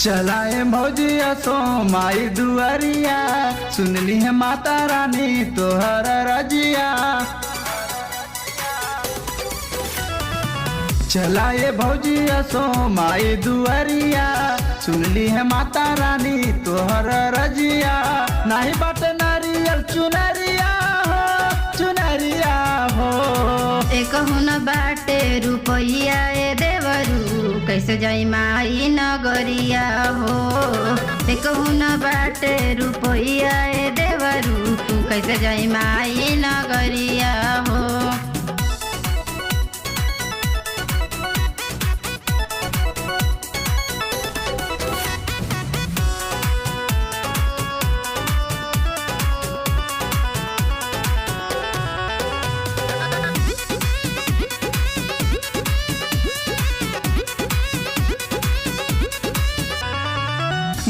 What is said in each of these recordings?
चलाए भौजिया सो माई दुआरिया, सुनली है माता रानी तोहर रजिया। चलाए भौजिया सो माई दुआरिया, सुनली है माता रानी तोहर रजिया। नहीं बात नारियल चुनरिया हो, चुनरिया हो। एक हुन बाटे रुपैया ए देवरू, कैसे जाई माई नगरिया हो। एक हुन बाटे रुपैया ए देवरू, तू कैसे जाई माई नगरिया हो।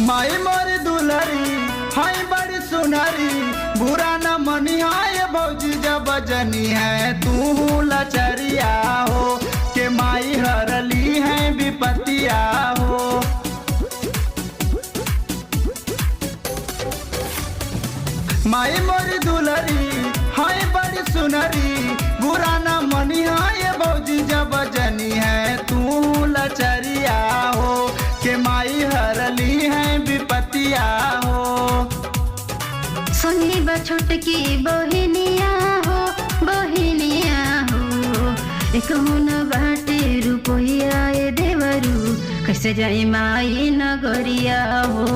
माई मोरी दुलरी हाय बड़ी सुनरी, बुरा न मनी हाय भौजी जब जनी है तू लचरिया हो। के माई हरली है विपतिया हो। माई मोरी दुलरी हाय बड़ी सुनरी, बुरा न मनी हाय भौजी जब जनी है तू लचरिया हो। के माई हरली है विपतिया हो। सुनी बा छोटकी बहिनिया हो, बहिनिया हो। एक हुन बाटे रुपैया ए देवरू, कैसे जाई माई नगरिया हो।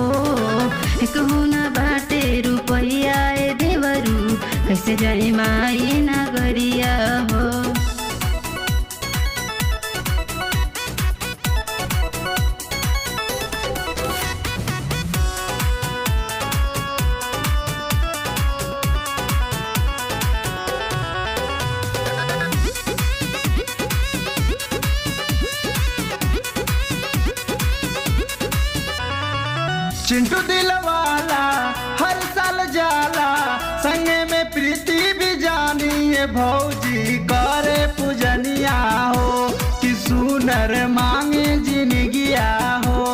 एक हुन बाटे रुपैया ए देवरू, कैसे जाई माई नगरिया हो। चिंटू दिलवाला हर साल जाला, संगे में प्रीति भी जानी है भौजी करे पूजनिया हो। कि सुनर मांगे जिनगिया हो।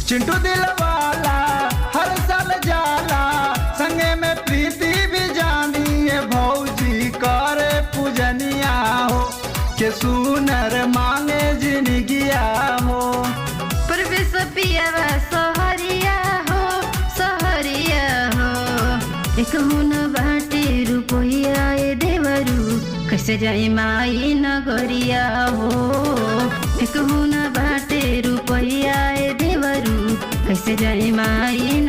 चिंटू दिलवाला हर साल जाला, संगे में प्रीति भी जानी है भौजी करे पूजनिया हो। के सुनर मांगे जिनगिया हो। परवेश पियावा सहरिया हो, सहरिया हो। एक हुन बाटे रुपैया ए देवरू, कैसे जाई माई नगरिया हो। एक हुन बाटे रुपैया ए देवरू, कैसे जाई माई